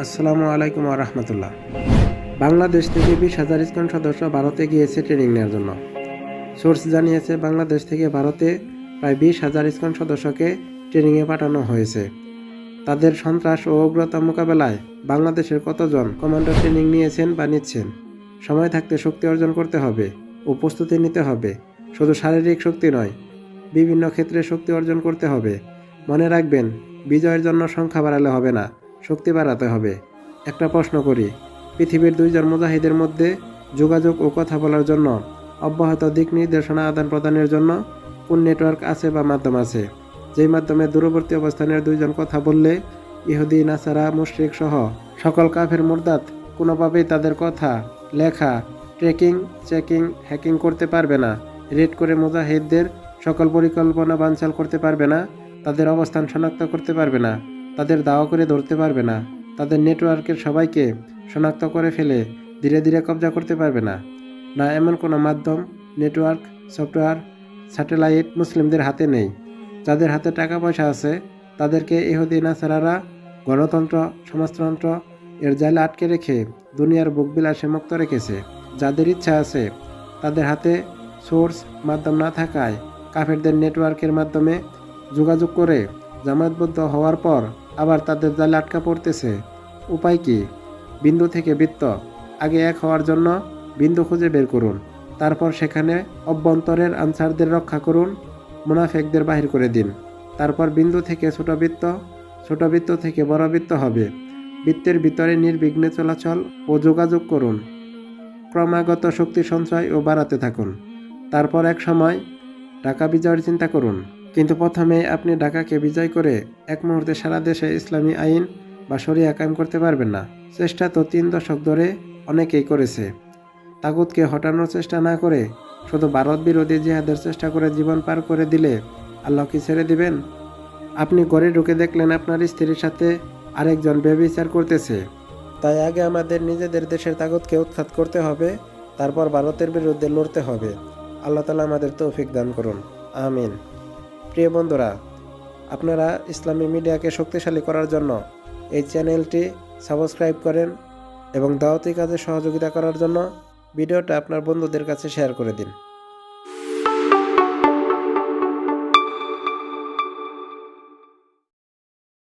আসসালামু আলাইকুম ওয়া রাহমাতুল্লাহ। বাংলাদেশ থেকে 20,000 ইসকন সদস্য ভারতে গিয়েছে ট্রেনিং নেওয়ার জন্য। সোর্স জানিয়েছে বাংলাদেশ থেকে ভারতে প্রায় 20,000 ইসকন সদস্যকে ট্রেনিংয়ে পাঠানো হয়েছে। তাদের সন্ত্রাস ও উগ্রতা মোকাবেলায় বাংলাদেশের কতজন কমান্ডো ট্রেনিং নিয়েছেন বা নিচ্ছেন। সময় থাকতে শক্তি অর্জন করতে হবে ও প্রস্তুতি নিতে হবে। শুধু শারীরিক শক্তি নয়, বিভিন্ন ক্ষেত্রে শক্তি অর্জন করতে হবে। মনে রাখবেন, বিজয়ের জন্য সংখ্যা বাড়ালে হবে না, শক্তি বাড়াতে হবে। একটা প্রশ্ন করি, পৃথিবীর দুইজন মুজাহিদের মধ্যে যোগাযোগ ও কথা বলার জন্য, অব্যাহত দিক নির্দেশনা আদান প্রদানের জন্য কোন নেটওয়ার্ক আছে বা মাধ্যম আছে, যেই মাধ্যমে দূরবর্তী অবস্থানের দুইজন কথা বললে ইহুদি, নাসারা, মুশরিক সহ সকল কাফের মুরতাদ কোনোভাবেই তাদের কথা, লেখা, ট্রেকিং, চেকিং, হ্যাকিং করতে পারবে না, রেড করে মুজাহিদদের সকল পরিকল্পনা বানচাল করতে পারবে না, তাদের অবস্থান শনাক্ত করতে পারবে না, তাদের দাওয়া করে ধরতে পারবে না, তাদের নেটওয়ার্কের সবাইকে শনাক্ত করে ফেলে ধীরে ধীরে কবজা করতে পারবে না। না এমন কোনো মাধ্যম, নেটওয়ার্ক, সফটওয়্যার, স্যাটেলাইট মুসলিমদের হাতে নেই। যাদের হাতে টাকা পয়সা আছে তাদেরকে ইহুদি, নাসারারা গণতন্ত্র, সমাজতন্ত্র এর জালে আটকে রেখে দুনিয়ার বুকবিলাসে মুক্ত রেখেছে। যাদের ইচ্ছা আছে তাদের হাতে সোর্স মাধ্যম না থাকায় কাফেরদের নেটওয়ার্কের মাধ্যমে যোগাযোগ করে জামায়াতবদ্ধ হওয়ার পর আবার তাদের জালে আটকা পড়তেছে। উপায় কি? বিন্দু থেকে বৃত্ত। আগে এক হওয়ার জন্য বিন্দু খুঁজে বের করুন, তারপর সেখানে অভ্যন্তরের আনসারদের রক্ষা করুন, মুনাফেকদের বাহির করে দিন। তারপর বিন্দু থেকে ছোট বৃত্ত, ছোট বৃত্ত থেকে বড় বৃত্ত হবে। বৃত্তের ভিতরে নির্বিঘ্নে চলাচল ও যোগাযোগ করুন। ক্রমাগত শক্তি সঞ্চয় ও বাড়াতে থাকুন। তারপর এক সময় ঢাকা বিজয়ের চিন্তা করুন। কিন্তু প্রথমে আপনি ঢাকাকে বিজয় করে এক মুহূর্তে সারা দেশে ইসলামী আইন বা শরিয়া কায়েম করতে পারবেন না। চেষ্টা তো 3 দশক ধরে অনেকেই করেছে। তাগুতকে হটানোর চেষ্টা না করে শুধু ভারত বিরোধী জিহাদের চেষ্টা করে জীবন পার করে দিলে আল্লাহ কি ছেড়ে দিবেন? আপনি ঘরে ঢুকে দেখলেন আপনার স্ত্রীর সাথে আরেকজন ব্যভিচার করতেছে। তাই আগে আমাদের নিজেদের দেশের তাগুতকে উৎখাত করতে হবে, তারপর ভারতের বিরুদ্ধে লড়তে হবে। আল্লাহ তাআলা আমাদের তৌফিক দান করুন, আমিন। প্রিয় বন্ধুরা, আপনারা ইসলামী মিডিয়াকে শক্তিশালী করার জন্য এই চ্যানেলটি সাবস্ক্রাইব করেন এবং দাওয়াতি কাজে সহযোগিতা করার জন্য ভিডিওটা আপনার বন্ধুদের কাছে শেয়ার করে দিন।